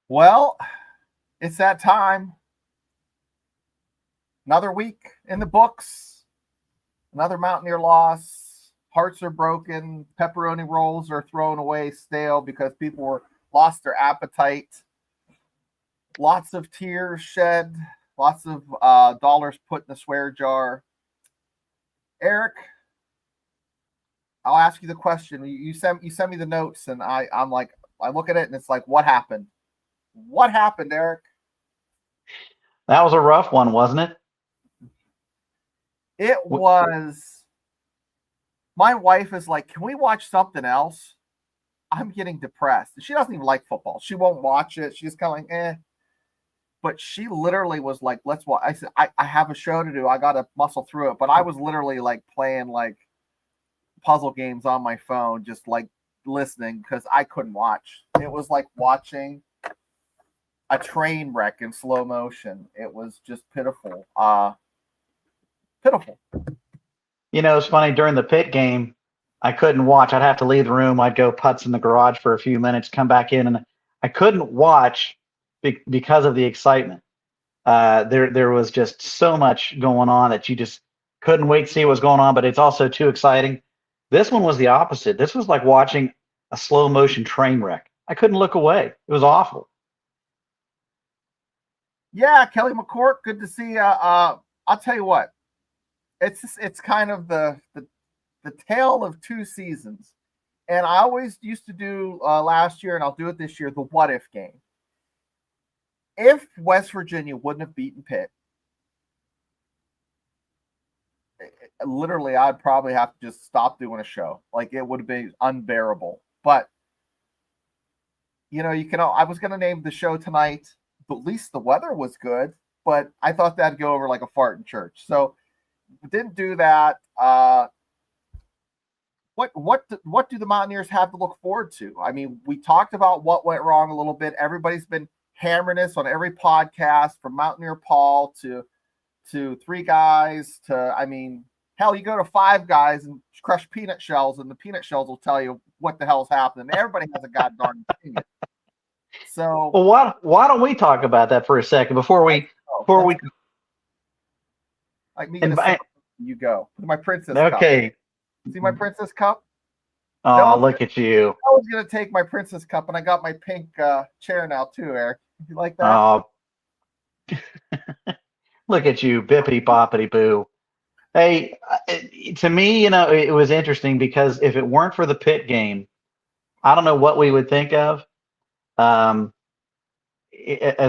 Well, it's that time. Another week in the books. Another Mountaineer loss. Hearts are broken. Pepperoni rolls are thrown away stale because people lost their appetite. Lots of tears shed. Lots of dollars put in the swear jar. Eric, I'll ask you the question. You send me the notes, and I'm like, I look at it, and it's like, what happened? What happened, Eric? That was a rough one, wasn't it? It was. My wife is like, can we watch something else? I'm getting depressed. She doesn't even like football. She won't watch it. She's kind of like, eh. But she literally was like, let's watch. I said, I have a show to do. I got to muscle through it. But I was literally like playing like puzzle games on my phone, just like listening because I couldn't watch. It was like watching a train wreck in slow motion. It was just pitiful. Pitiful. It's funny, during the pit game, I couldn't watch. I'd have to leave the room. I'd go putz in the garage for a few minutes, come back in, and I couldn't watch because of the excitement. There was just so much going on that you just couldn't wait to see what was going on, but it's also too exciting. This one was the opposite. This was like watching a slow motion train wreck. I couldn't look away. It was awful. Yeah, Kelly McCourt, good to see you. I'll tell you what, it's kind of the tale of two seasons, and I always used to do last year, and I'll do it this year, the what if game. If West Virginia wouldn't have beaten Pitt, literally, I'd probably have to just stop doing a show. Like, it would have been unbearable. But I was going to name the show tonight. At least the weather was good, but I thought that'd go over like a fart in church. So didn't do that. What do the Mountaineers have to look forward to? I mean, we talked about what went wrong a little bit. Everybody's been hammering this on every podcast, from Mountaineer Paul to three guys to, I mean, hell, you go to five guys and crush peanut shells, and the peanut shells will tell you what the hell's happening. Everybody has a goddamn opinion. So, well, why don't we talk about that for a second before we like me get a sip, you go. My princess okay. Cup. See my princess cup? Oh, no, look at you. I was going to take my princess cup, and I got my pink chair now too, Eric. You like that? Oh, look at you, bippity boppity boo. Hey, to me, it was interesting because if it weren't for the Pitt game, I don't know what we would think of as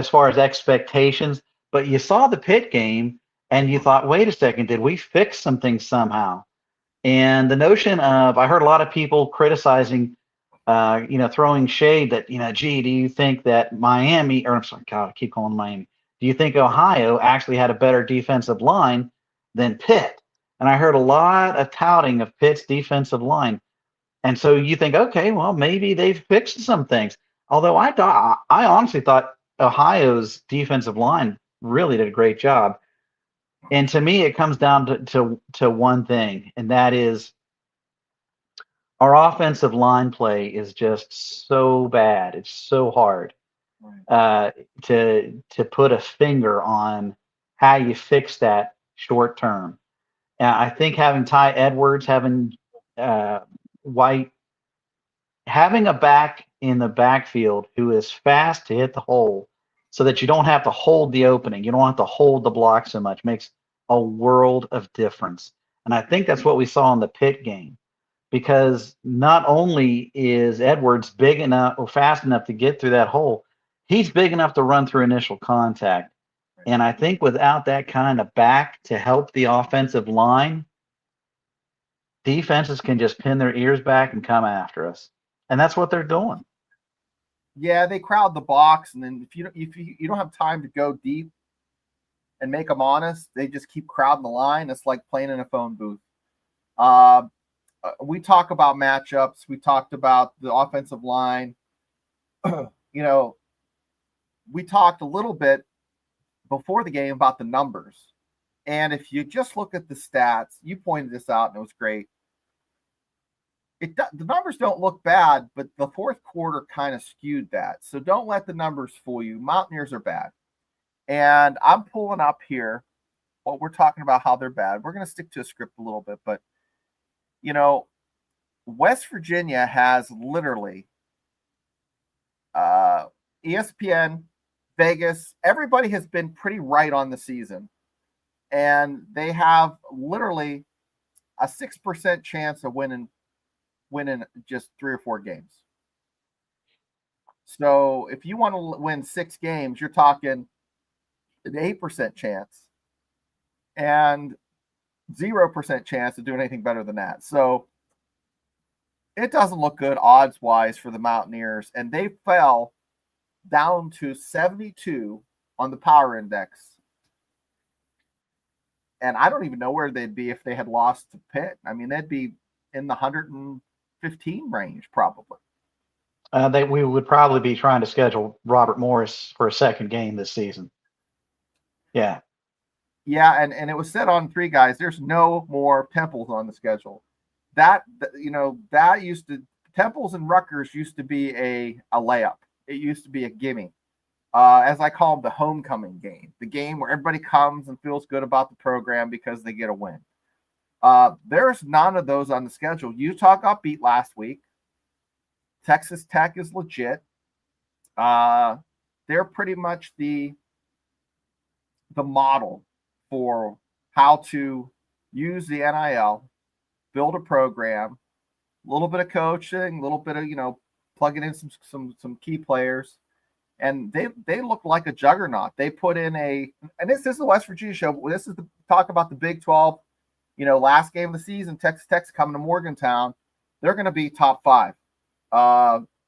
far as expectations. But you saw the Pitt game and you thought, wait a second, did we fix something somehow? And the notion of, I heard a lot of people criticizing, throwing shade that, gee, do you think that Miami, or I'm sorry, God, I keep calling Miami. Do you think Ohio actually had a better defensive line than Pitt? And I heard a lot of touting of Pitt's defensive line. And so you think, okay, well, maybe they've fixed some things. Although I honestly thought Ohio's defensive line really did a great job. And to me, it comes down to one thing, and that is our offensive line play is just so bad. It's so hard to put a finger on how you fix that short term. And I think having Ty Edwards, having White, having a back in the backfield who is fast to hit the hole, so that you don't have to hold the opening, you don't have to hold the block so much, makes a world of difference. And I think that's what we saw in the Pitt game, because not only is Edwards big enough or fast enough to get through that hole, he's big enough to run through initial contact. And I think without that kind of back to help the offensive line, defenses can just pin their ears back and come after us. And that's what they're doing. Yeah, they crowd the box, and then if you don't have time to go deep and make them honest, they just keep crowding the line. It's like playing in a phone booth. We talk about matchups. We talked about the offensive line. We talked a little bit before the game about the numbers. And if you just look at the stats, you pointed this out, and it was great. The numbers don't look bad, but the fourth quarter kind of skewed that. So don't let the numbers fool you. Mountaineers are bad. And I'm pulling up here what we're talking about, how they're bad. We're going to stick to a script a little bit, but West Virginia has literally ESPN, Vegas, everybody has been pretty right on the season. And they have literally a 6% chance of winning just 3 or 4 games. So if you want to win 6 games, you're talking an 8% chance and 0% chance of doing anything better than that. So it doesn't look good odds wise for the Mountaineers, and they fell down to 72 on the power index. And I don't even know where they'd be if they had lost to Pitt. I mean, they'd be in the 115 range probably. We would probably be trying to schedule Robert Morris for a second game this season. Yeah. Yeah, and it was said on 3 Guys, there's no more Temples on the schedule. That used to, Temples and Rutgers used to be a layup. It used to be a gimme. As I call them, the homecoming game, the game where everybody comes and feels good about the program because they get a win. There's none of those on the schedule. Utah got beat last week. Texas Tech is legit. They're pretty much the model for how to use the NIL, build a program, a little bit of coaching, a little bit of, plugging in some key players. And they look like a juggernaut. They put in and this is the West Virginia show. This is the talk about the Big 12, last game of the season, Texas Tech's coming to Morgantown. They're going to be top 5.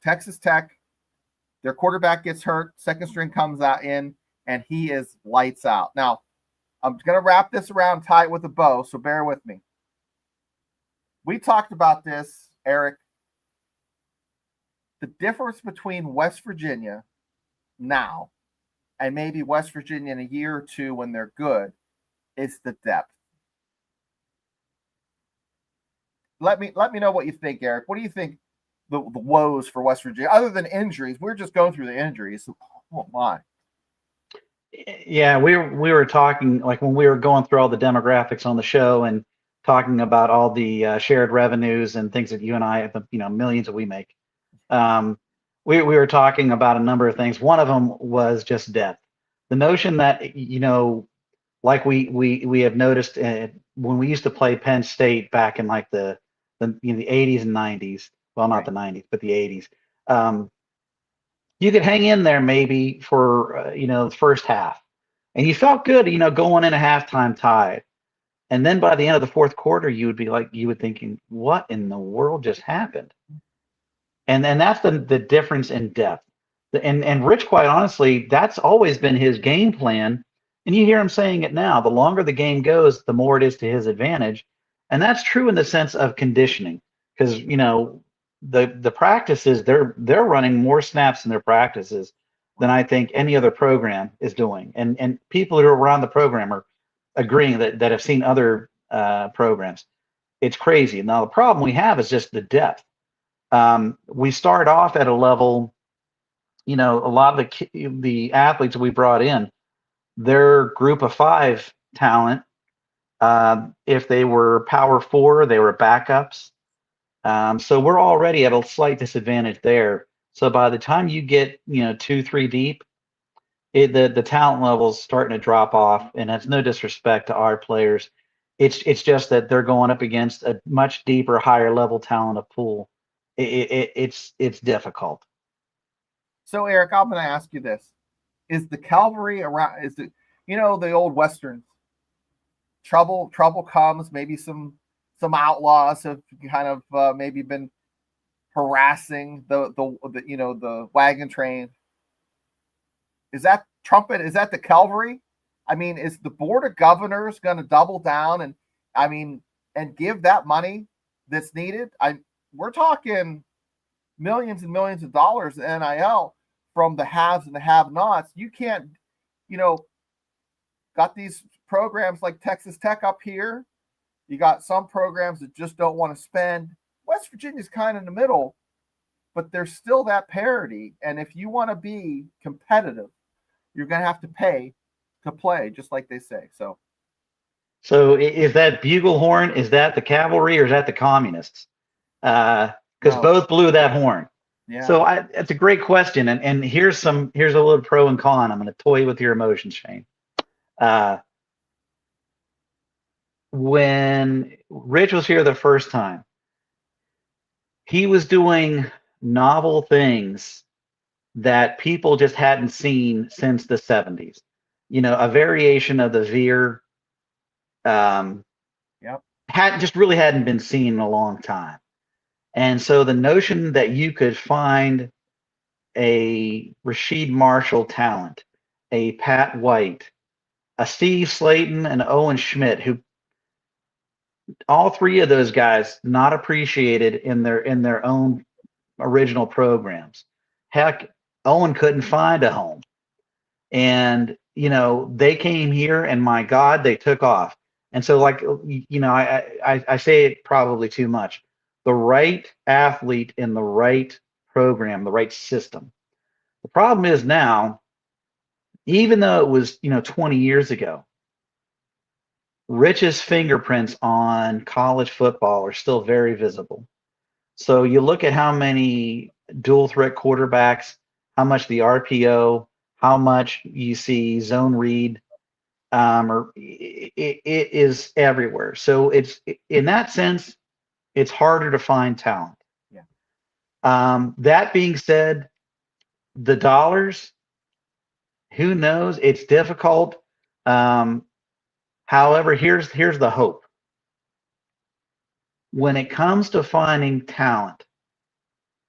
Texas Tech, their quarterback gets hurt, second string comes out in, and he is lights out. Now, I'm going to wrap this around tight with a bow, so bear with me. We talked about this, Eric. The difference between West Virginia now and maybe West Virginia in a year or 2 when they're good is the depth. Let me know what you think, Eric. What do you think the woes for West Virginia, other than injuries? We're just going through the injuries. Oh my. Yeah, we were talking, like when we were going through all the demographics on the show and talking about all the shared revenues and things that you and I, millions that we make. We were talking about a number of things. One of them was just depth. The notion that, like we have noticed when we used to play Penn State back in like the 80s and 90s. Well, not the 90s, but the 80s. You could hang in there maybe for the first half, and you felt good, going in a halftime tied. And then by the end of the fourth quarter, you would thinking, what in the world just happened? And that's the difference in depth. And Rich, quite honestly, that's always been his game plan. And you hear him saying it now. The longer the game goes, the more it is to his advantage. And that's true in the sense of conditioning, because the practices, they're running more snaps in their practices than I think any other program is doing. And people who are around the program are agreeing that have seen other programs. It's crazy. Now the problem we have is just the depth. We start off at a level, a lot of the athletes we brought in, they're group of 5 talent. If they were power 4, they were backups. So we're already at a slight disadvantage there. So by the time you get, 2, 3 deep, the talent level's starting to drop off, and that's no disrespect to our players. It's just that they're going up against a much deeper, higher level talent pool. It's difficult. So, Eric, I'm going to ask you this: is the cavalry around? Is it the old westerns? Trouble comes. Maybe some outlaws have kind of maybe been harassing the wagon train. Is that trumpet? Is that the cavalry? I mean, is the board of governors going to double down and give that money that's needed? We're talking millions and millions of dollars in NIL from the haves and the have-nots. You can't, got these programs like Texas Tech up here. You got some programs that just don't want to spend. West Virginia's kind of in the middle, but there's still that parity. And if you want to be competitive, you're going to have to pay to play, just like they say. So is that buglehorn? Is that the cavalry, or is that the communists? Because No. both blew that horn. Yeah. So it's a great question, and here's a little pro and con. I'm going to toy with your emotions, Shane. When Rich was here the first time, he was doing novel things that people just hadn't seen since the 70s. A variation of the veer Yep. hadn't been seen in a long time. And so the notion that you could find a Rasheed Marshall talent, a Pat White, a Steve Slayton, and Owen Schmidt, who all three of those guys not appreciated in their own original programs. Heck, Owen couldn't find a home. And, they came here and my God, they took off. And so I say it probably too much. The right athlete in the right program, the right system. The problem is now, even though it was, 20 years ago, Rich's fingerprints on college football are still very visible. So you look at how many dual threat quarterbacks, how much the RPO, how much you see zone read, or it is everywhere. So it's in that sense, it's harder to find talent. Yeah. That being said, the dollars, who knows? It's difficult. However, here's the hope. When it comes to finding talent,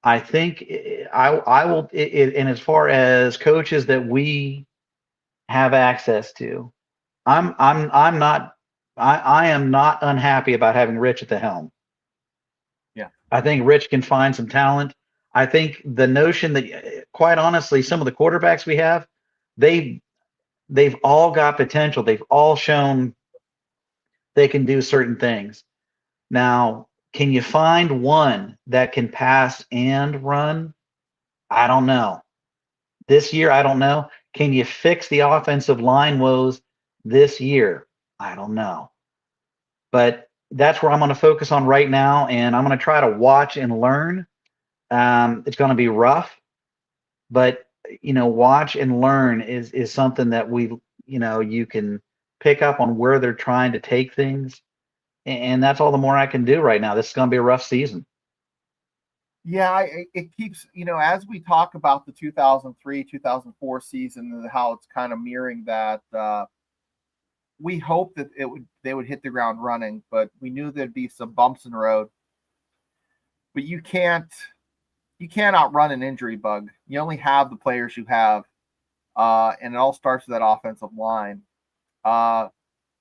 I think I will, and as far as coaches that we have access to, I'm not I am not unhappy about having Rich at the helm. Yeah. I think Rich can find some talent. I think the notion that, quite honestly, some of the quarterbacks we have, they've all got potential. They've all shown they can do certain things. Now, can you find one that can pass and run? I don't know. This year, I don't know. Can you fix the offensive line woes this year? I don't know. But that's where I'm going to focus on right now, and I'm going to try to watch and learn. It's going to be rough, but watch and learn is something that you can pick up on where they're trying to take things, and that's all the more I can do right now. This is going to be a rough season. Yeah, it keeps, as we talk about the 2003, 2004 season and how it's kind of mirroring that, we hope that they would hit the ground running, but we knew there'd be some bumps in the road. But you can't outrun an injury bug. You only have the players you have, and it all starts with that offensive line.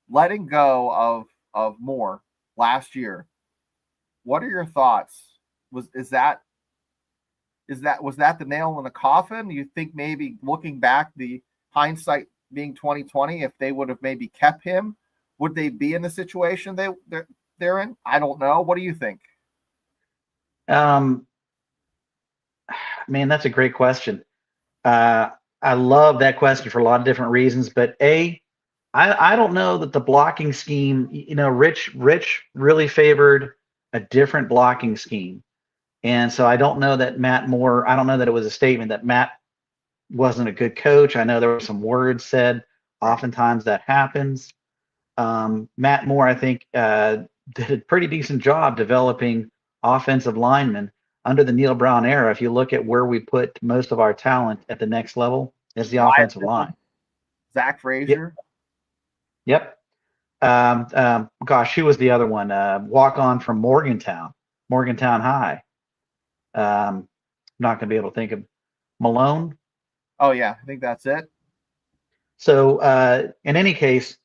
Letting go of Moore last year. What are your thoughts? Was that the nail in the coffin? Do you think maybe looking back, the hindsight being 2020, if they would have maybe kept him, would they be in the situation they're in? I don't know. What do you think? Man, that's a great question. I love that question for a lot of different reasons, but I don't know that the blocking scheme, Rich really favored a different blocking scheme. And so I don't know that Matt Moore, I don't know that it was a statement that Matt wasn't a good coach. I know there were some words said. Oftentimes that happens. Matt Moore, I think, did a pretty decent job developing offensive linemen under the Neil Brown era. If you look at where we put most of our talent at the next level, is the offensive line. Zach Frazier. Yep. Gosh, who was the other one? Walk on from Morgantown High. Not going to be able to think of Malone. Oh yeah, I think that's it. So in any case,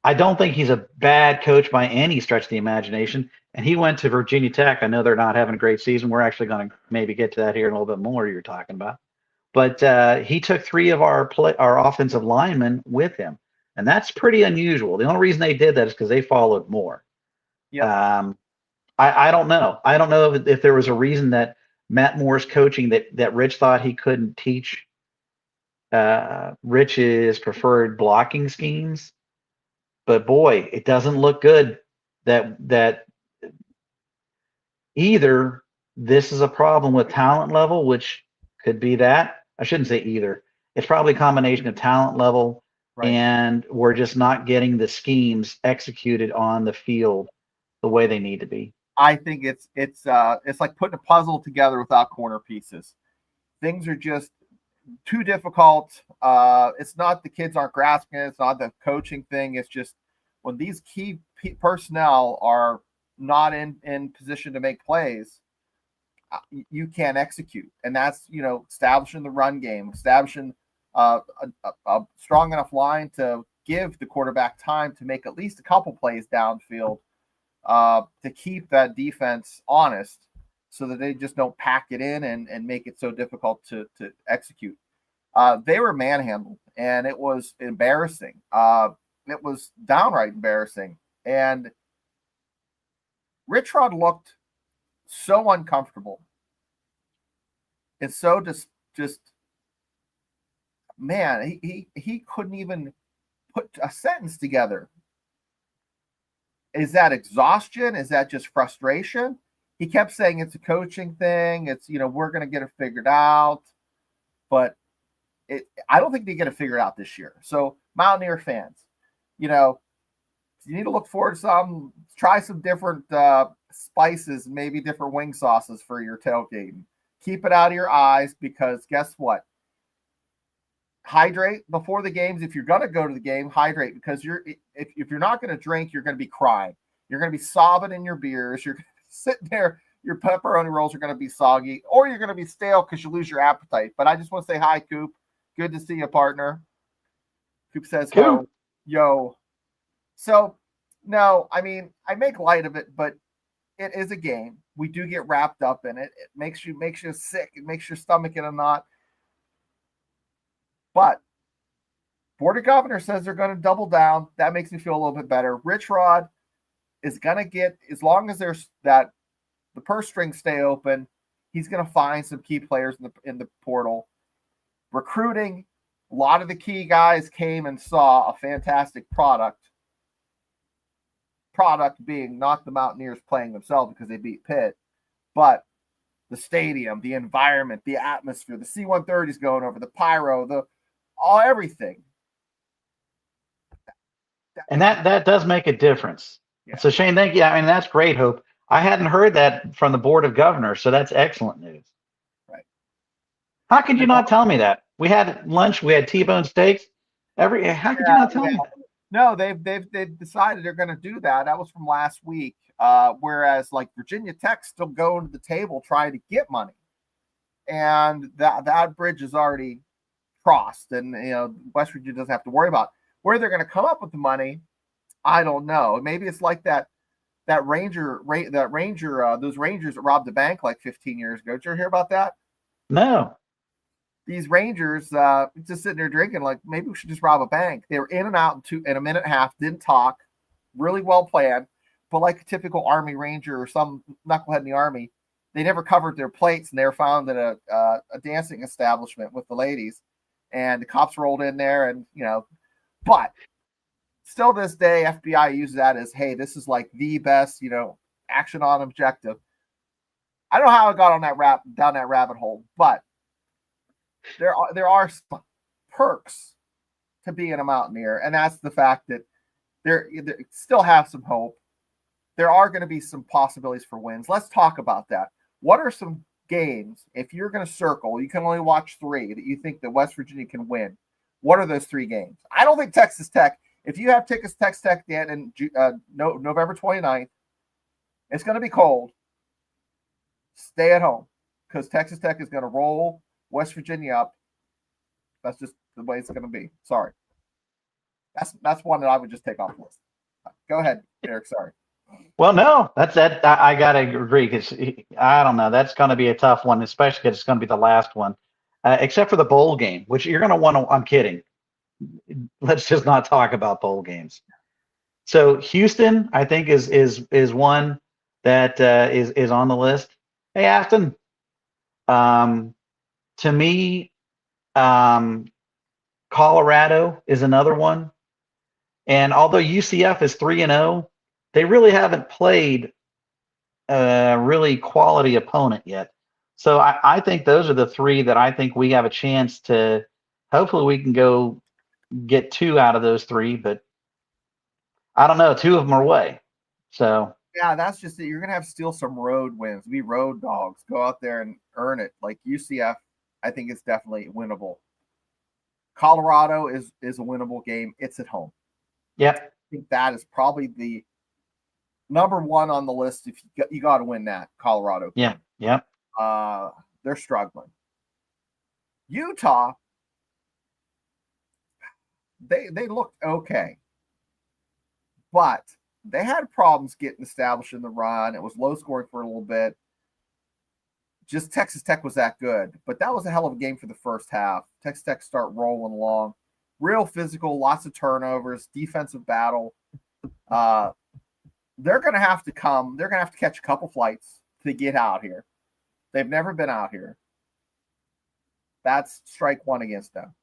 I don't think he's a bad coach by any stretch of the imagination. And he went to Virginia Tech. I know they're not having a great season. We're actually going to maybe get to that here in a little bit more. You're talking about, but he took three of our offensive linemen with him, and that's pretty unusual. The only reason they did that is because they followed Moore. Yeah. I don't know. I don't know if there was a reason that Matt Moore's coaching that Rich thought he couldn't teach Rich's preferred blocking schemes. But boy, it doesn't look good that either this is a problem with talent level, which could be that. I shouldn't say either. It's probably a combination of talent level Right. and we're just not getting the schemes executed on the field the way they need to be. I think it's like putting a puzzle together without corner pieces. Things are just too difficult. It's not the kids aren't grasping it. It's not the coaching thing. It's just when these key personnel are not in position to make plays, you can't execute. And that's, establishing the run game, establishing a strong enough line to give the quarterback time to make at least a couple plays downfield, to keep that defense honest so that they just don't pack it in and make it so difficult to execute. They were manhandled, and it was embarrassing. It was downright embarrassing. And Rich Rod looked so uncomfortable. And so just man, he couldn't even put a sentence together. Is that exhaustion? Is that just frustration? He kept saying it's a coaching thing. It's, we're going to get it figured out. But I don't think they get it figured out this year. So Mountaineer fans, you need to look forward to try some different spices, maybe different wing sauces for your tailgating. Keep it out of your eyes, because guess what? Hydrate before the games. If you're going to go to the game, hydrate, because if you're not going to drink, you're going to be crying. You're going to be sobbing in your beers. You're sitting there. Your pepperoni rolls are going to be soggy, or you're going to be stale because you lose your appetite. But I just want to say hi, Coop. Good to see you, partner. Coop says, Coop. Yo. So, no, I mean, I make light of it, but it is a game. We do get wrapped up in it. It makes you sick. It makes your stomach in a knot. But Board of Governors says they're going to double down. That makes me feel a little bit better. Rich Rod is going to get, as long as there's the purse strings stay open, he's going to find some key players in the portal. Recruiting, a lot of the key guys came and saw a fantastic product. Product being not the Mountaineers playing themselves because they beat Pitt, but the stadium, the environment, the atmosphere, the C-130s going over, the pyro, everything. And that does make a difference. Yeah. So Shane, thank you. I mean, that's great, Hope. I hadn't heard that from the Board of Governors, so that's excellent news. Right. How could you not tell me that? We had lunch, we had T-bone steaks. How could you not tell me that? No, they've decided they're going to do that. That was from last week. Whereas like Virginia Tech still going to the table trying to get money, and that bridge is already crossed, and West Virginia doesn't have to worry about where they're going to come up with the money. I don't know. Maybe it's like that Ranger, those Rangers that robbed the bank like 15 years ago. Did you ever hear about that? No. These Rangers just sitting there drinking, like, maybe we should just rob a bank. They were in and out in a minute and a half, didn't talk, really well planned. But like a typical Army Ranger or some knucklehead in the Army, they never covered their plates, and they were found at a dancing establishment with the ladies. And the cops rolled in there, and, but still this day, FBI uses that as, hey, this is like the best, action on objective. I don't know how I got on down that rabbit hole, but there are some perks to being a Mountaineer, and that's the fact that they still have some hope. There are going to be some possibilities for wins. Let's talk about that. What are some games, if you're going to circle, you can only watch 3 that you think that West Virginia can win? What are those 3 games? I don't think Texas Tech, if you have tickets to Texas Tech in November 29th, it's going to be cold. Stay at home, because Texas Tech is going to roll West Virginia up. That's just the way it's going to be. Sorry. That's one that I would just take off the list. Go ahead, Eric. Sorry. Well, no, that's that. I got to agree, because I don't know. That's going to be a tough one, especially because it's going to be the last one, except for the bowl game, which you're going to want to. I'm kidding. Let's just not talk about bowl games. So Houston, I think, is one that is on the list. Hey, Afton. To me, um, Colorado is another one. And although UCF is 3-0, they really haven't played a really quality opponent yet. So I think those are the three that I think we have a chance to. Hopefully, we can go get two out of those three, but I don't know. Two of them are away. So Yeah, that's just it. You're gonna have to steal some road wins. Be road dogs. Go out there and earn it. Like UCF, I think it's definitely winnable. Colorado is a winnable game. It's at home. yep, I think that is probably the number one on the list. If you got to win that, Colorado. yeah, yep. They're struggling. Utah, they looked okay, but they had problems getting established in the run. It was low scoring for a little bit. Just Texas Tech was that good, but that was a hell of a game for the first half. Texas Tech start rolling along, real physical, lots of turnovers, defensive battle. They're going to have to come. They're going to have to catch a couple flights to get out here. They've never been out here. That's strike one against them.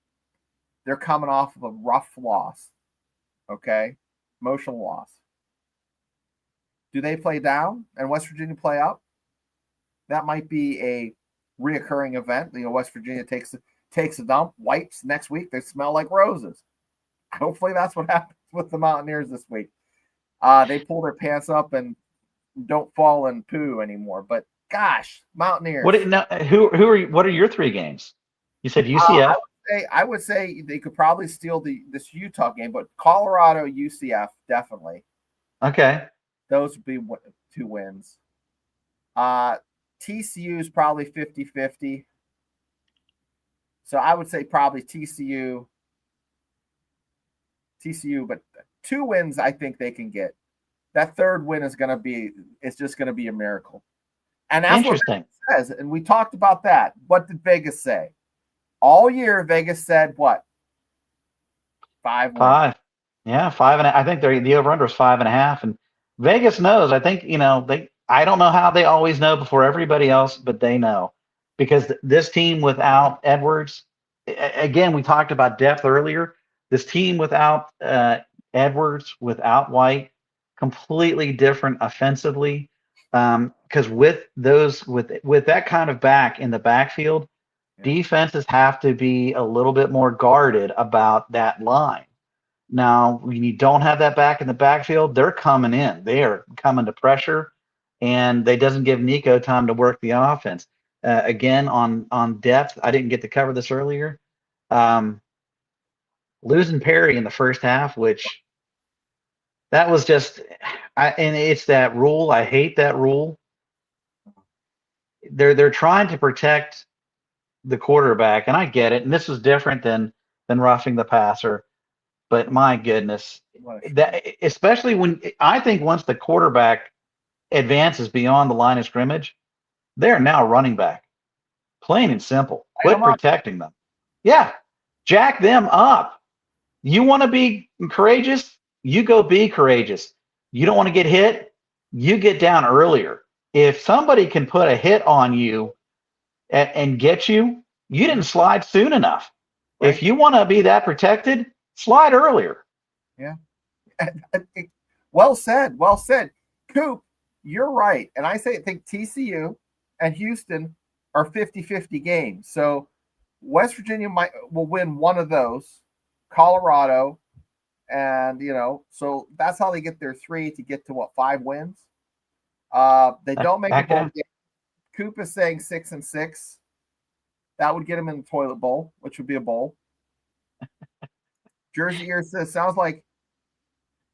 They're coming off of a rough loss. Okay? Emotional loss. Do they play down and West Virginia play up? That might be a reoccurring event. West Virginia takes a dump, wipes. Next week, they smell like roses. Hopefully that's what happens with the Mountaineers this week. They pull their pants up and don't fall in poo anymore. But gosh, Mountaineers. What are your three games? You said UCF. I would say they could probably steal this Utah game, but Colorado, UCF, definitely. Okay. Those would be two wins. TCU is probably 50-50. So I would say probably TCU, but two wins I think they can get. That third win is just going to be a miracle. And that's what Vegas says. And we talked about that. What did Vegas say? All year, Vegas said what? 5 wins. 5. Yeah, 5 and I think the over-under is 5.5. And Vegas knows. I think, I don't know how they always know before everybody else, but they know. Because this team without Edwards, again, we talked about depth earlier. This team without Edwards, without White, completely different offensively. Because with that kind of back in the backfield, defenses have to be a little bit more guarded about that line. Now, when you don't have that back in the backfield, they're coming in. They are coming to pressure, and they doesn't give Nico time to work the offense. Again, on depth, I didn't get to cover this earlier. Losing Perry in the first half, which that was just, and it's that rule. I hate that rule. They're trying to protect the quarterback, and I get it. And this was different than roughing the passer. But my goodness, that especially when I think once the quarterback advances beyond the line of scrimmage, they're now running back. Plain and simple. Quit protecting them. Yeah, jack them up. You want to be courageous? You go be courageous. You don't want to get hit? You get down earlier. If somebody can put a hit on you and get you, you didn't slide soon enough. Right. If you want to be that protected, slide earlier. Yeah. Well said. Well said. Coop, you're right. And I think TCU and Houston are 50-50 games. So West Virginia will win one of those. Colorado, and so that's how they get their 3 to get to 5 wins. They don't make a bowl game. Coop is saying 6-6. That would get them in the toilet bowl, which would be a bowl. Jersey Ear says, sounds like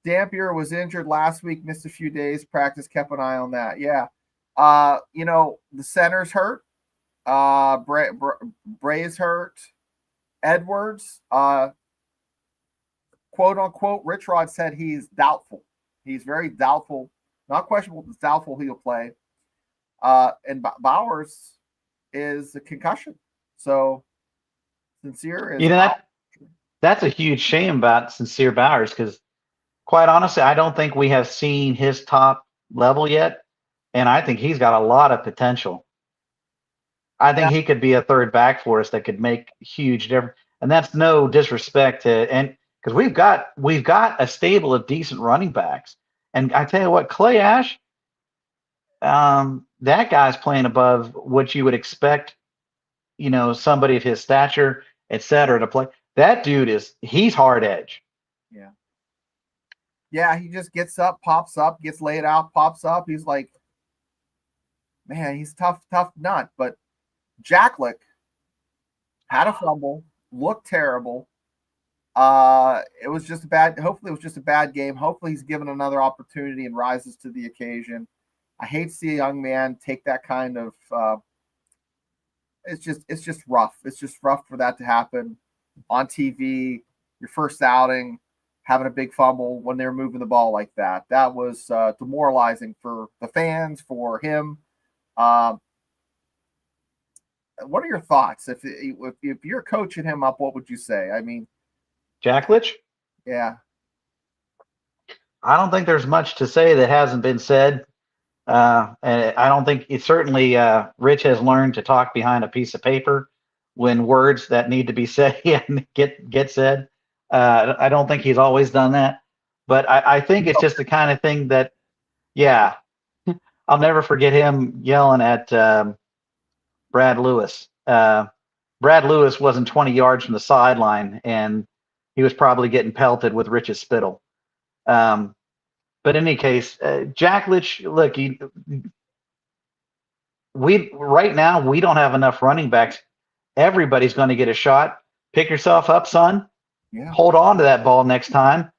Dampier was injured last week, missed a few days. Practice, kept an eye on that. Yeah. The center's hurt. Bray's hurt. Edwards, quote unquote, Rich Rod said he's doubtful. He's very doubtful. Not questionable, but doubtful he'll play. And Bowers is a concussion. So Sincere is that's a huge shame about Sincere Bowers, because quite honestly, I don't think we have seen his top level yet. and I think he's got a lot of potential. I Yeah, think he could be a third back for us that could make huge difference. And that's no disrespect to, and because we've got a stable of decent running backs. And I tell you what, Clay Ash, that guy's playing above what you would expect, somebody of his stature, et cetera, to play. That dude he's hard edge. yeah, yeah. He just gets up, gets laid out, pops up. He's like, man, he's tough nut. But Jacklick had a fumble, looked terrible. It was just a bad. Hopefully, it was just a bad game. Hopefully, he's given another opportunity and rises to the occasion. I hate to see a young man take that kind of. It's just rough. It's just rough for that to happen on TV. Your first outing, having a big fumble when they're moving the ball like that. That was demoralizing for the fans, for him. What are your thoughts? If you're coaching him up, what would you say? I mean, Jacklich? yeah, I don't think there's much to say that hasn't been said. And I don't think it certainly Rich has learned to talk behind a piece of paper when words that need to be said get said. I don't think he's always done that, but I think it's just the kind of thing that, yeah, I'll never forget him yelling at Brad Lewis. Brad Lewis wasn't 20 yards from the sideline, and he was probably getting pelted with Rich's spittle. But in any case, Jack Litch, look, we right now we don't have enough running backs. Everybody's going to get a shot. Pick yourself up, son. yeah. Hold on to that ball next time.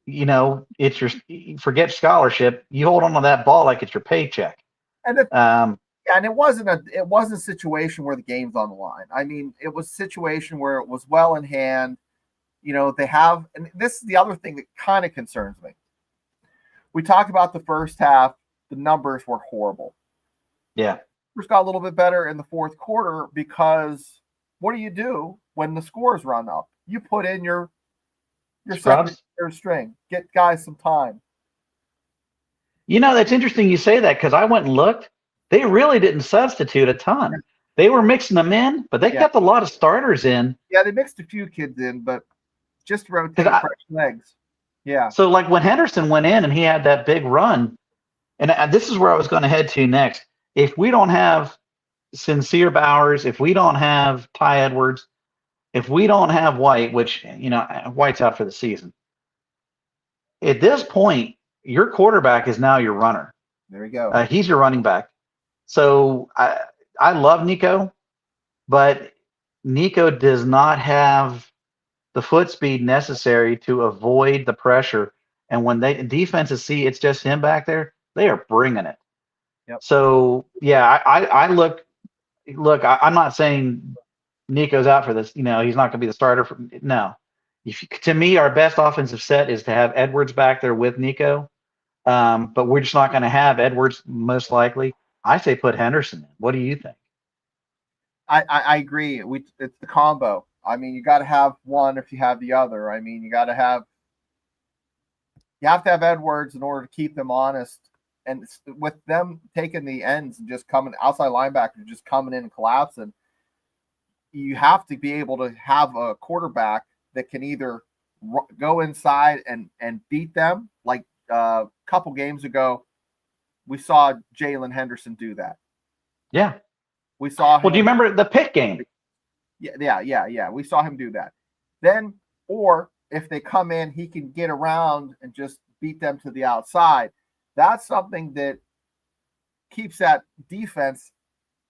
It's forget scholarship. You hold on to that ball like it's your paycheck. And and it wasn't a situation where the game's on the line. I mean, it was a situation where it was well in hand. They have, and this is the other thing that kind of concerns me. We talked about the first half. The numbers were horrible. Yeah. Numbers got a little bit better in the fourth quarter because what do you do when the scores run up? You put in your second string. Get guys some time. That's interesting you say that because I went and looked. They really didn't substitute a ton. They were mixing them in, but they kept a lot of starters in. Yeah, they mixed a few kids in, but just rotate fresh legs. Yeah. So like when Henderson went in and he had that big run, and this is where I was going to head to next. If we don't have Sincere Bowers, if we don't have Ty Edwards, if we don't have White, which, White's out for the season. At this point, your quarterback is now your runner. There we go. He's your running back. So I love Nico, but Nico does not have the foot speed necessary to avoid the pressure. And when defenses see it's just him back there, they are bringing it. Yep. So yeah, I look. I'm not saying Nico's out for this. He's not going to be the starter. No. To me, our best offensive set is to have Edwards back there with Nico. But we're just not going to have Edwards most likely. I say put Henderson in. What do you think? I agree. It's the combo. I mean, you got to have one if you have the other. I mean, you have to have Edwards in order to keep them honest. And with them taking the ends and just coming outside linebackers, just coming in and collapsing, you have to be able to have a quarterback that can either go inside and beat them. Like a couple games ago, we saw Jalen Henderson do that. Yeah. We saw him. Well, do you remember the Pitt game? Yeah. We saw him do that. Then, or if they come in, he can get around and just beat them to the outside. That's something that keeps that defense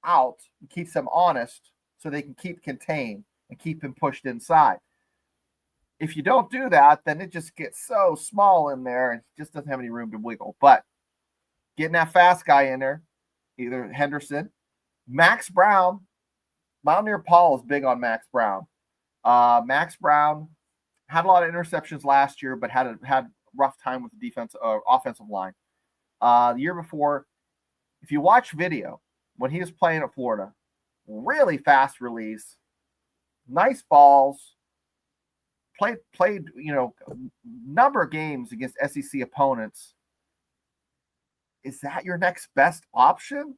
out, keeps them honest, so they can keep contained and keep him pushed inside. If you don't do that, then it just gets so small in there and just doesn't have any room to wiggle. But getting that fast guy in there, either Henderson, Max Brown, Mountaineer Paul is big on Max Brown. Max Brown had a lot of interceptions last year, but had a rough time with the offensive line. The year before, if you watch video when he was playing at Florida, really fast release, nice balls, played number of games against SEC opponents. is that your next best option?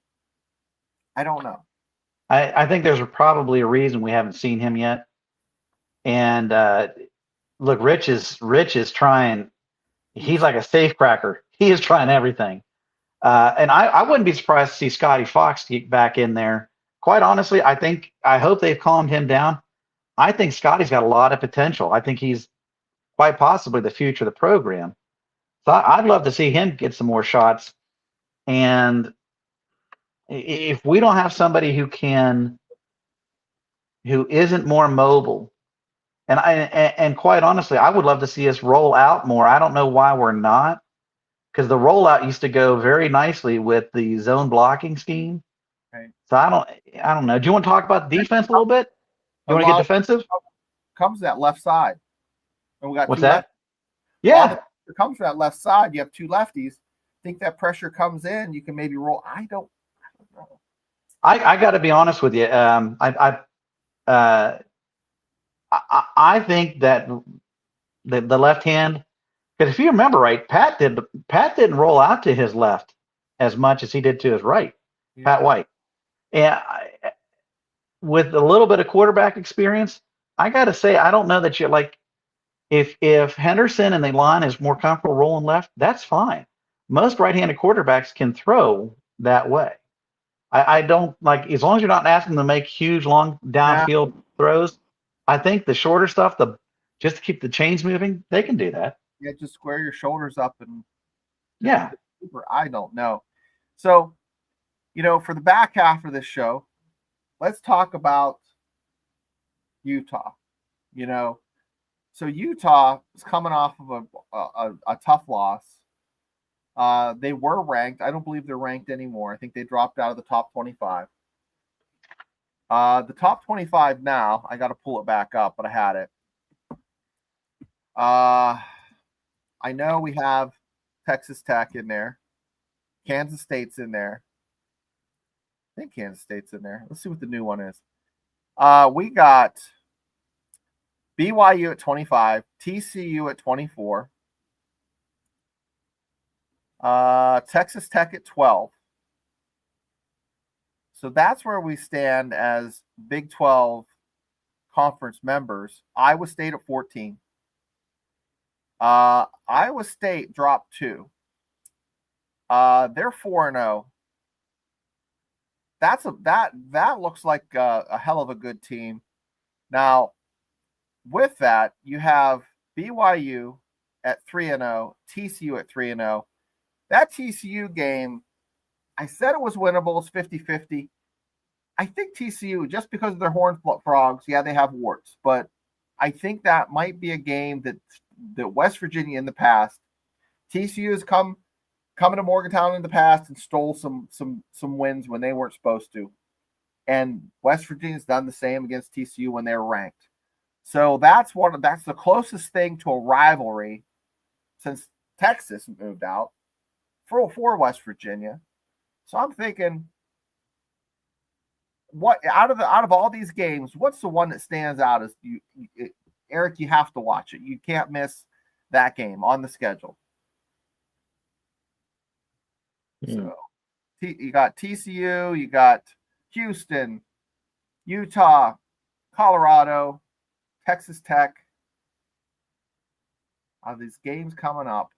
I don't know. I think there's probably a reason we haven't seen him yet. And look, Rich is trying. He's like a safe cracker. He is trying everything. And I wouldn't be surprised to see Scotty Fox get back in there. Quite honestly, I hope they've calmed him down. I think Scotty's got a lot of potential. I think he's quite possibly the future of the program. So I'd love to see him get some more shots. And if we don't have somebody who isn't more mobile, and quite honestly, I would love to see us roll out more. I don't know why we're not, because the rollout used to go very nicely with the zone blocking scheme. Right. So I don't know. Do you want to talk about defense a little bit? You want to get defensive? Comes that left side, and we got What's two that? lefties. Yeah. It comes from that left side. You have two lefties. Think that pressure comes in, you can maybe roll. I don't know. I got to be honest with you. I think that the left hand, because if you remember right, Pat didn't roll out to his left as much as he did to his right. Yeah. Pat White, and with a little bit of quarterback experience, I got to say I don't know that you like if Henderson and the line is more comfortable rolling left, that's fine. Most right-handed quarterbacks can throw that way. I don't like, as long as you're not asking them to make huge long downfield throws. I think the shorter stuff, just to keep the chains moving, they can do that. Yeah, just square your shoulders up and yeah. I don't know. So, for the back half of this show, let's talk about Utah. So Utah is coming off of a tough loss. They were ranked. I don't believe they're ranked anymore. I think they dropped out of the top 25. The top 25 now, I got to pull it back up, but I had it. I know we have Texas Tech in there. Kansas State's in there. I think Kansas State's in there. Let's see what the new one is. We got BYU at 25, TCU at 24. Texas Tech at 12. So that's where we stand as Big 12 conference members. Iowa State at 14. Iowa State dropped 2. They're 4-0. That looks like a hell of a good team. Now, with that, you have BYU at 3-0, TCU at 3-0. That TCU game, I said it was winnable. It's 50-50. I think TCU, just because of their Horned Frogs, yeah, they have warts, but I think that might be a game that West Virginia in the past, TCU has come to Morgantown in the past and stole some wins when they weren't supposed to. And West Virginia's done the same against TCU when they're ranked. So that's the closest thing to a rivalry since Texas moved out for West Virginia. So I'm thinking, what out of all these games, what's the one that stands out as Eric? You have to watch it. You can't miss that game on the schedule. So you got TCU, you got Houston, Utah, Colorado, Texas Tech. Are these games coming up?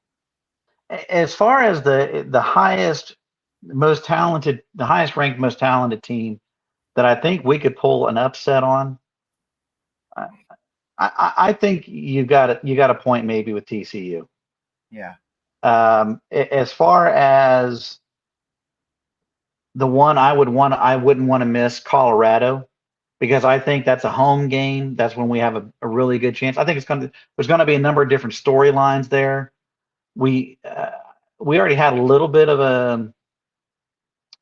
As far as the highest ranked, most talented team that I think we could pull an upset on, I think you got a point maybe with TCU. Yeah. As far as the one I wouldn't want to miss, Colorado, because I think that's a home game. That's when we have a really good chance. I think there's going to be a number of different storylines there. We already had a little bit of a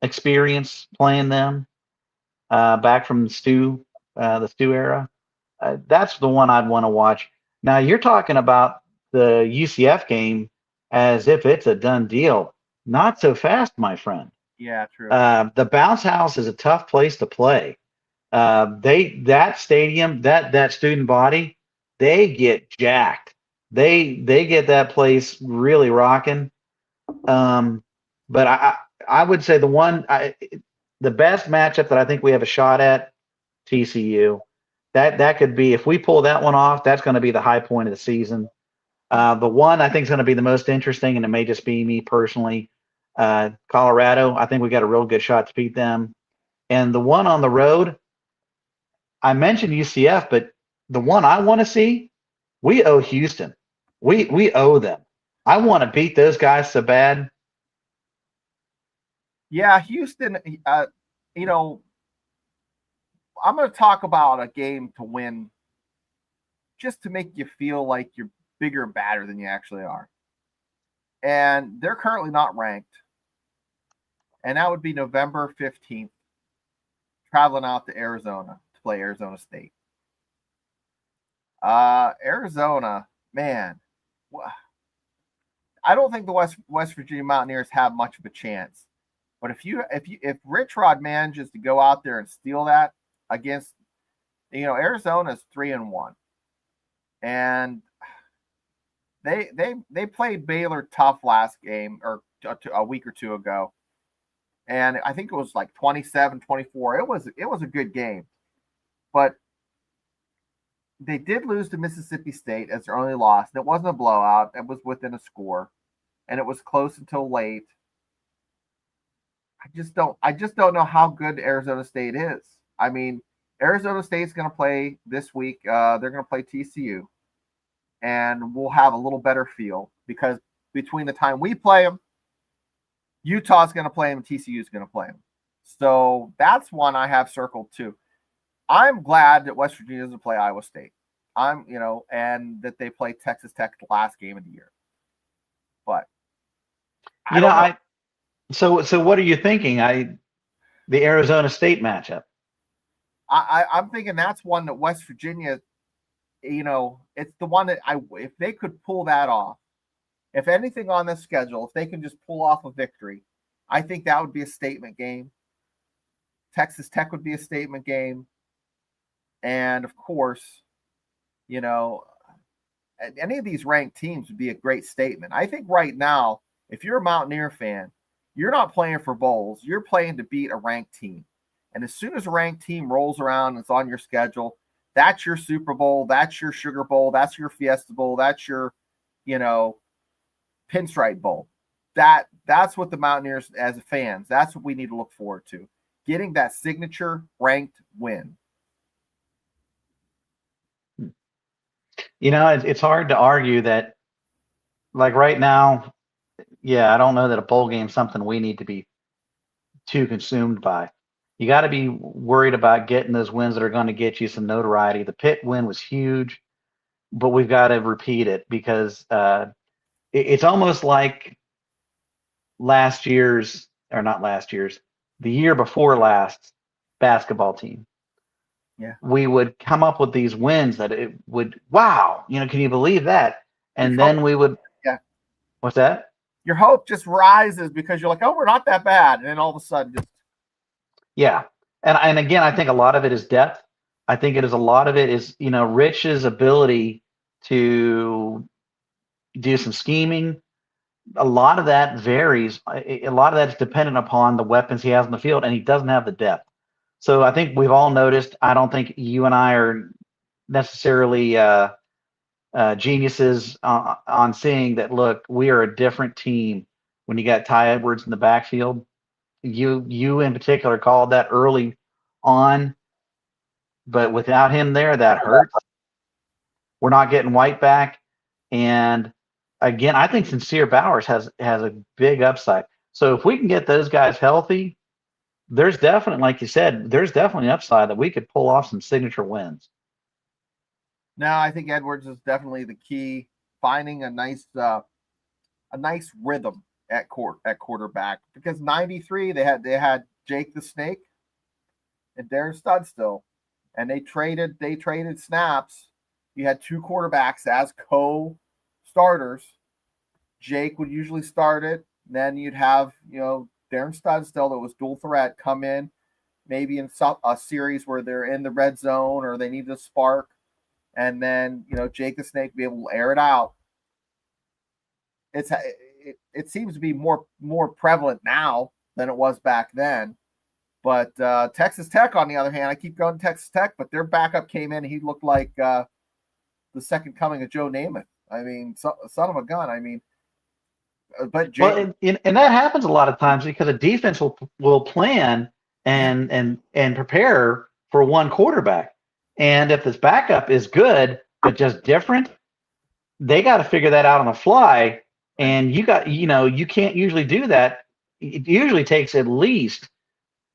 experience playing them back from the Stu era. That's the one I'd want to watch. Now you're talking about the UCF game as if it's a done deal. Not so fast, my friend. Yeah, true. The Bounce House is a tough place to play. That stadium, that student body, they get jacked. They get that place really rocking. But I would say the best matchup that I think we have a shot at, TCU. That could be, if we pull that one off, that's going to be the high point of the season. The one I think is going to be the most interesting, and it may just be me personally, Colorado. I think we got a real good shot to beat them. And the one on the road, I mentioned UCF, but the one I want to see, we owe Houston. We owe them. I want to beat those guys so bad. Yeah, Houston, you know, I'm going to talk about a game to win just to make you feel like you're bigger and badder than you actually are. And they're currently not ranked. And that would be November 15th, traveling out to Arizona to play Arizona State. Arizona, man, I don't think the West Virginia Mountaineers have much of a chance. But if Rich Rod manages to go out there and steal that against, Arizona's 3-1, and they played Baylor tough last game or a week or two ago, and I think it was like 27-24. It was a good game, but they did lose to Mississippi State as their only loss. And it wasn't a blowout; it was within a score, and it was close until late. I just don't know how good Arizona State is. I mean, Arizona State's going to play this week. They're going to play TCU, and we'll have a little better feel because between the time we play them, Utah's going to play them, and TCU's going to play them. So that's one I have circled too. I'm glad that West Virginia doesn't play Iowa State. And that they play Texas Tech the last game of the year. But I don't know. So what are you thinking? The Arizona State matchup. I'm thinking that's one that West Virginia, it's the one that if they could pull that off, if anything on this schedule, if they can just pull off a victory, I think that would be a statement game. Texas Tech would be a statement game. And of course, any of these ranked teams would be a great statement. I think right now, if you're a Mountaineer fan, you're not playing for bowls. You're playing to beat a ranked team. And as soon as a ranked team rolls around and it's on your schedule, that's your Super Bowl, that's your Sugar Bowl, that's your Fiesta Bowl, that's your, Pinstripe Bowl. That's what the Mountaineers, as fans, that's what we need to look forward to. Getting that signature ranked win. It's hard to argue that, like right now, I don't know that a bowl game is something we need to be too consumed by. You got to be worried about getting those wins that are going to get you some notoriety. The Pitt win was huge, but we've got to repeat it because it's almost like the year before last basketball team. Yeah. We would come up with these wins that it would, wow, can you believe that? And then we would, what's that? Your hope just rises because you're like, oh, we're not that bad. And then all of a sudden just. Yeah. And again, I think a lot of it is depth. I think a lot of it is, Rich's ability to do some scheming. A lot of that varies. A lot of that is dependent upon the weapons he has in the field, and he doesn't have the depth. So I think we've all noticed, I don't think you and I are necessarily geniuses on seeing that, look, we are a different team when you got Ty Edwards in the backfield. You in particular called that early on, but without him there, that hurts. We're not getting White back. And again, I think Sincere Bowers has a big upside. So if we can get those guys healthy, there's definitely, like you said, there's definitely an upside that we could pull off some signature wins. No, I think Edwards is definitely the key. Finding a nice rhythm at quarterback, because 93 they had Jake the Snake and Darren Studstill, and they traded snaps. You had two quarterbacks as co-starters. Jake would usually start it. Then you'd have Darren Studstill, that was dual threat, come in maybe in a series where they're in the red zone or they need a spark, and then Jake the Snake be able to air it out. it seems to be more prevalent now than it was back then. But Texas Tech, on the other hand, I keep going to Texas Tech, but their backup came in and he looked like the second coming of Joe Namath. I mean, son of a gun. I mean, but and that happens a lot of times because a defense will plan and prepare for one quarterback, and if this backup is good but just different, they got to figure that out on the fly. And you can't usually do that. It usually takes at least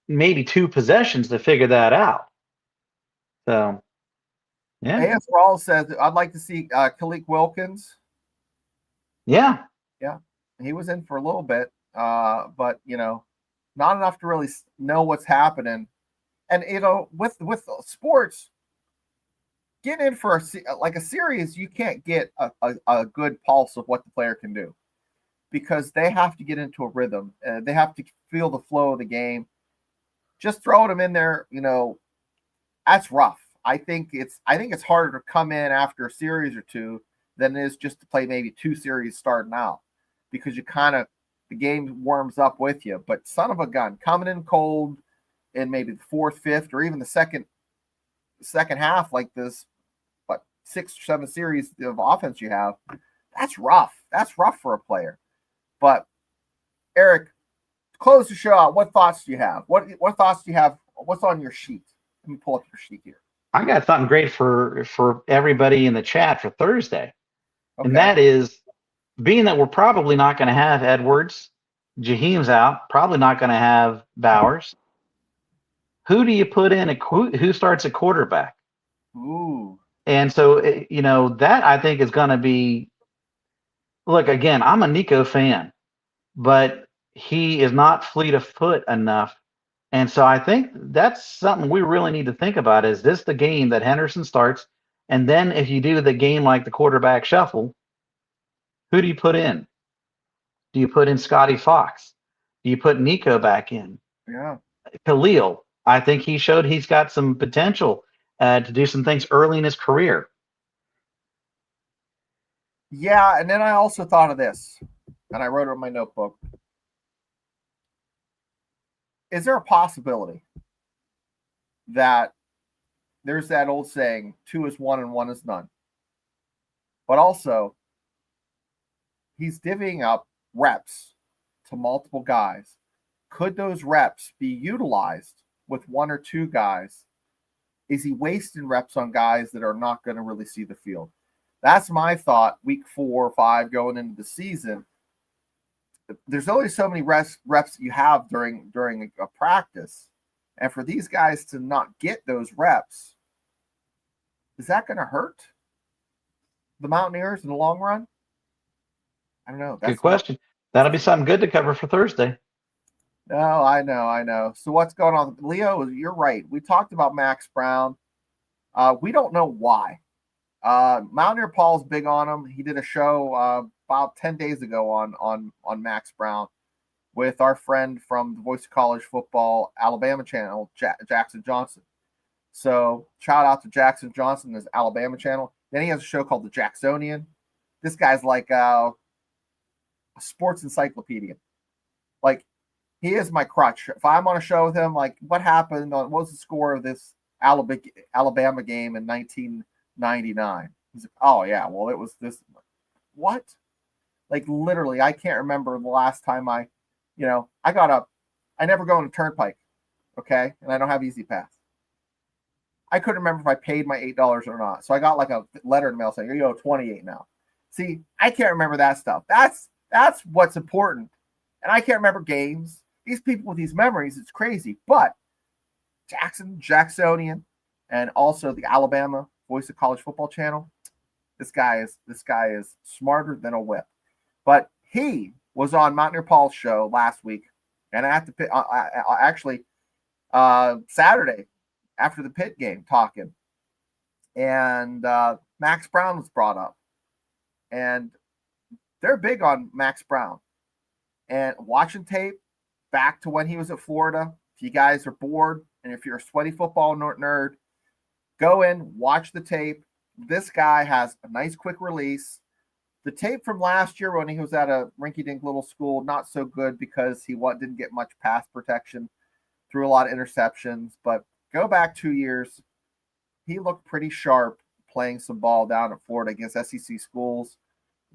maybe 2 possessions to figure that out. So, yeah. A.S. Rawls says, I'd like to see Kalik Wilkins. Yeah. Yeah. He was in for a little bit, but, not enough to really know what's happening. And, with sports, getting in for a series, you can't get a good pulse of what the player can do because they have to get into a rhythm. They have to feel the flow of the game. Just throwing them in there, that's rough. I think it's harder to come in after a series or two than it is just to play maybe 2 series starting out because the game warms up with you. But son of a gun, coming in cold in maybe the 4th, 5th, or even the second half like this, 6 or 7 series of offense you have, that's rough. That's rough for a player. But Eric, to close the show out, what thoughts do you have? What thoughts do you have? What's on your sheet? Let me pull up your sheet here. I got something great for everybody in the chat for Thursday. Okay. And that is, being that we're probably not going to have Edwards, Jaheim's out, probably not going to have Bowers. Who do you put in? Who starts at quarterback? Ooh. And so, that I think is going to be, look, again, I'm a Nico fan, but he is not fleet of foot enough. And so I think that's something we really need to think about. Is this the game that Henderson starts? And then if you do the game like the quarterback shuffle, who do you put in? Do you put in Scotty Fox? Do you put Nico back in? Yeah. Khalil, I think he showed he's got some potential to do some things early in his career. Yeah, and then I also thought of this, and I wrote it in my notebook. Is there a possibility that there's that old saying, 2 is 1 and 1 is none? But also, he's divvying up reps to multiple guys. Could those reps be utilized with 1 or 2 guys? Is he wasting reps on guys that are not going to really see the field? That's my thought. Week 4 or 5 going into the season. There's only so many reps that you have during a practice, and for these guys to not get those reps, is that going to hurt the Mountaineers in the long run? I don't know. Good question. That'll be something good to cover for Thursday. No, I know. So what's going on, Leo? You're right. We talked about Max Brown. We don't know why. Mountaineer Paul's big on him. He did a show about 10 days ago on Max Brown with our friend from the Voice of College Football Alabama channel, Jackson Johnson. So shout out to Jackson Johnson, his Alabama channel. Then he has a show called The Jacksonian. This guy's like a sports encyclopedia. Like, he is my crutch. If I'm on a show with him, like, what happened? What was the score of this Alabama game in 1999? He's like, oh yeah, well, it was this. What? Like, literally, I can't remember the last time I never go on a turnpike, okay? And I don't have Easy Pass. I couldn't remember if I paid my $8 or not. So I got like a letter in the mail saying, you owe $28 now. See, I can't remember that stuff. That's what's important. And I can't remember games. These people with these memories, it's crazy. But Jacksonian, and also the Alabama Voice of College Football channel, this guy is smarter than a whip. But he was on Mountaineer Paul's show last week, and I have to Saturday after the Pitt game talking, and Max Brown was brought up, and they're big on Max Brown. And watching tape back to when he was at Florida, if you guys are bored and if you're a sweaty football nerd, go in, watch the tape. This guy has a nice quick release, The tape from last year when he was at a rinky-dink little school, not so good because he didn't get much pass protection, threw a lot of interceptions. But go back 2 years, he looked pretty sharp playing some ball down at Florida against SEC schools.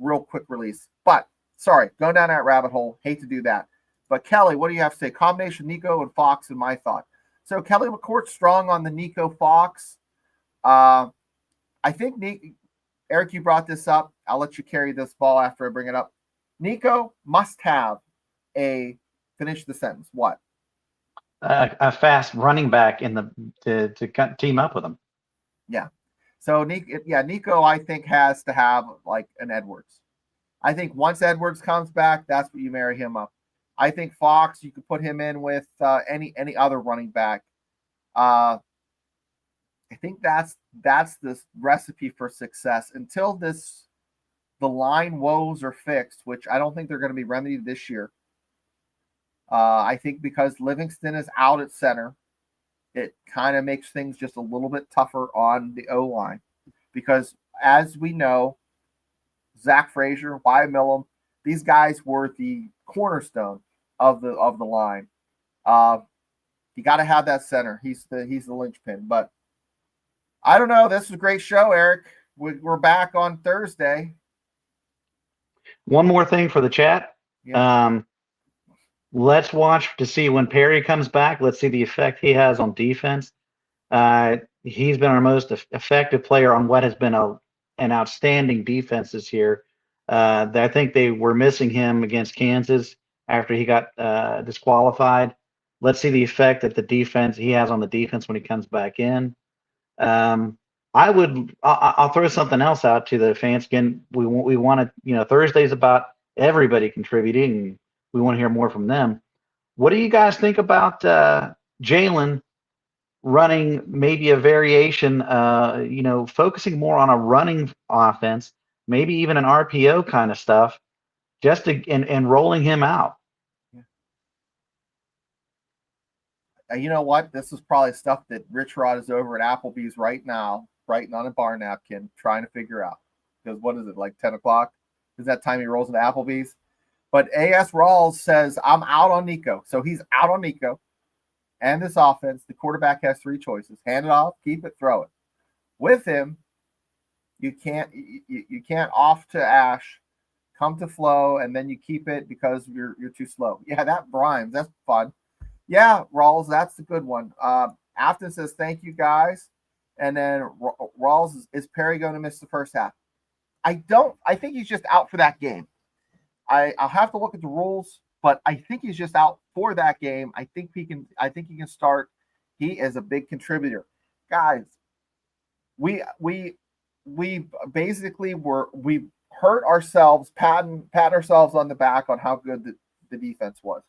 Real quick release. But, sorry, going down that rabbit hole. Hate to do that. But, Kelly, what do you have to say? Combination Nico and Fox in my thought. So, Kelly McCourt's strong on the Nico Fox. I think, Eric, you brought this up. I'll let you carry this ball after I bring it up. Nico must have finish the sentence. What? A fast running back to team up with him. Yeah. So, Nico, I think, has to have like an Edwards. I think once Edwards comes back, that's what you marry him up. I think Fox, you could put him in with any other running back. I think that's the recipe for success until the line woes are fixed, which I don't think they're going to be remedied this year. I think because Livingston is out at center, it kind of makes things just a little bit tougher on the O-line because, as we know, Zach Frazier, Wyatt Millum, these guys were the cornerstone of the line. You got to have that center. He's the linchpin. But I don't know. This was a great show, Eric. We're back on Thursday. One more thing for the chat. Yeah. Let's watch to see when Perry comes back. Let's see the effect he has on defense. He's been our most effective player on what has been an outstanding defense this year. I think they were missing him against Kansas after he got disqualified. Let's see the effect that he has on the defense when he comes back in. I'll throw something else out to the fans. Again, we want to, Thursday's about everybody contributing. We want to hear more from them. What do you guys think about Jalen running maybe a variation, focusing more on a running offense, maybe even an RPO kind of stuff, just and rolling him out? You know what? This is probably stuff that Rich Rod is over at Applebee's right now, writing on a bar napkin, trying to figure out. Because what is it, like 10 o'clock? Is that time he rolls into Applebee's? But A.S. Rawls says, I'm out on Nico. So he's out on Nico and this offense. The quarterback has three choices. Hand it off, keep it, throw it. With him, you can't off to Ash, come to Flo, and then you keep it because you're too slow. Yeah, that rhymes. That's fun. Yeah, Rawls, that's a good one. Afton says, thank you, guys. And then Rawls, is Perry going to miss the first half? I think he's just out for that game. I'll have to look at the rules, but I think he's just out for that game. I think he can start. He is a big contributor. Guys, we basically we hurt ourselves, pat ourselves on the back on how good the defense was.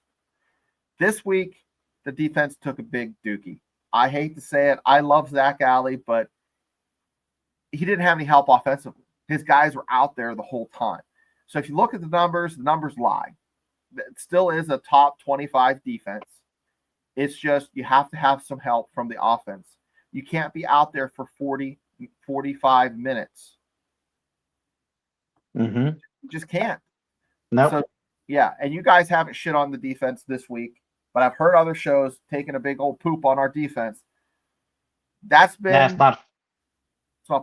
This week, the defense took a big dookie. I hate to say it. I love Zach Alley, but he didn't have any help offensively. His guys were out there the whole time. So if you look at the numbers lie. It still is a top 25 defense. It's just you have to have some help from the offense. You can't be out there for 40, 45 minutes. Mm-hmm. You just can't. No. Nope. So, yeah, and you guys haven't shit on the defense this week, but I've heard other shows taking a big old poop on our defense. It's not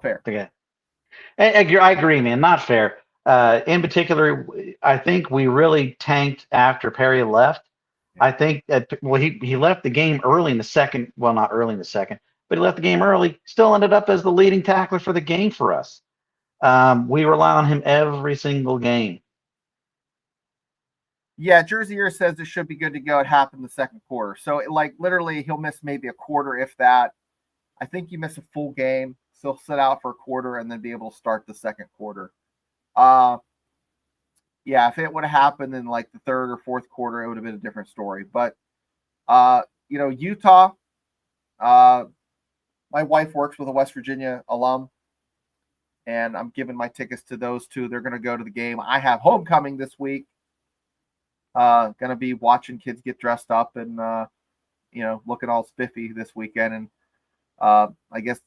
fair. Okay. I agree, man. Not fair. In particular, I think we really tanked after Perry left. I think that, he left the game early in the second. Well, not early in the second, but he left the game early. Still ended up as the leading tackler for the game for us. We rely on him every single game. Yeah, Jersey Ear says it should be good to go. It happened the second quarter. So, literally, he'll miss maybe a quarter, if that. I think you miss a full game. So he'll sit out for a quarter and then be able to start the second quarter. Yeah, if it would have happened in the third or fourth quarter, it would have been a different story. But, Utah, my wife works with a West Virginia alum, and I'm giving my tickets to those two. They're going to go to the game. I have homecoming this week. Going to be watching kids get dressed up and, looking all spiffy this weekend. And I guess,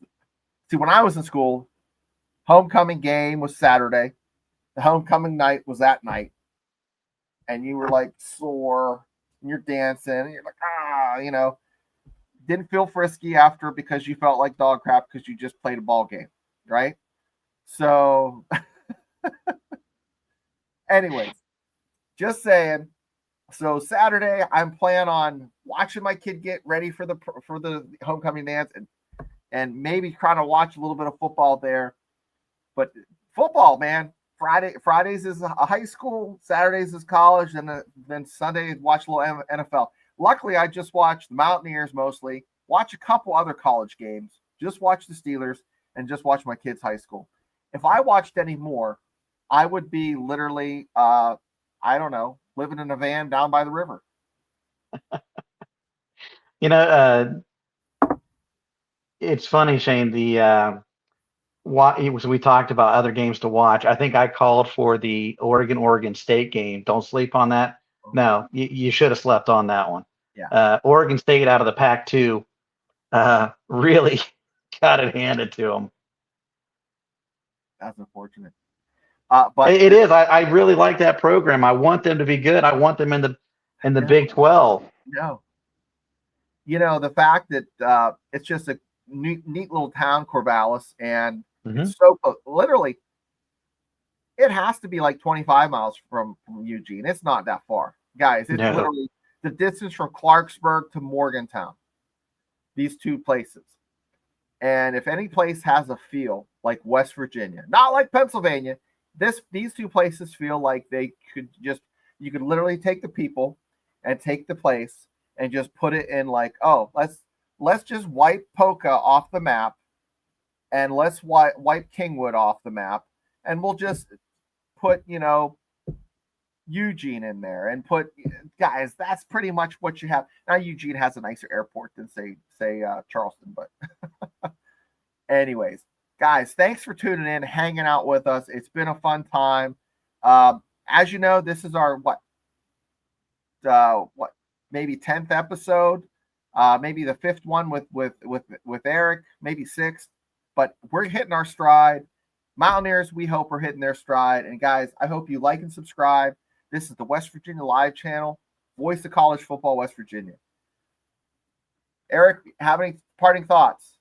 when I was in school, homecoming game was Saturday. the homecoming night was that night, and you were like sore, and you're dancing, and you're like, didn't feel frisky after because you felt like dog crap because you just played a ball game, right? So, anyways, just saying. So Saturday, I'm planning on watching my kid get ready for the homecoming dance, and maybe trying to watch a little bit of football there. But football, man, Fridays is a high school, Saturdays is college, and then Sunday watch a little NFL. Luckily, I just watched the Mountaineers mostly, watch a couple other college games, just watch the Steelers, and just watch my kids' high school. If I watched any more, I would be literally, I don't know, living in a van down by the river. It's funny, Shane. We talked about other games to watch. I think I called for the Oregon State game. Don't sleep on that. No, you should have slept on that one. Yeah. Oregon State out of the Pac-2 really got it handed to them. That's unfortunate. But it is. I really like that program. I want them to be good. I want them in the Big 12. No. The fact that it's just a neat little town, Corvallis, and it's so literally it has to be like 25 miles from Eugene. It's not that far, guys. It's literally the distance from Clarksburg to Morgantown, these two places. And if any place has a feel like West Virginia, not like Pennsylvania, these two places feel like they could you could literally take the people and take the place and just put it in like, oh, let's just wipe Polka off the map, and let's wipe Kingwood off the map, and we'll just put Eugene in there and put guys. That's pretty much what you have now. Eugene has a nicer airport than say Charleston, but anyways, guys, thanks for tuning in, hanging out with us. It's been a fun time. As you know, this is our maybe 10th episode, maybe the 5th one with Eric, maybe 6th, but we're hitting our stride. Mountaineers, we hope, are hitting their stride. And guys, I hope you like and subscribe. This is the West Virginia Live channel, voice of college football, West Virginia. Eric, have any parting thoughts?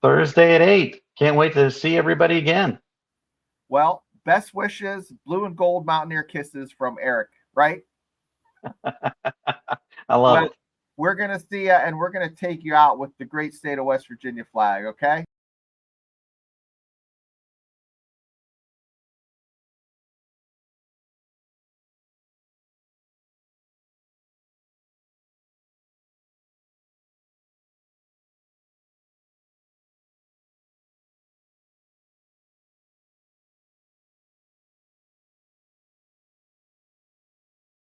Thursday at 8. Can't wait to see everybody again. Well, best wishes, blue and gold Mountaineer kisses from Eric, right? I love it. We're going to see you, and we're going to take you out with the great state of West Virginia flag, okay?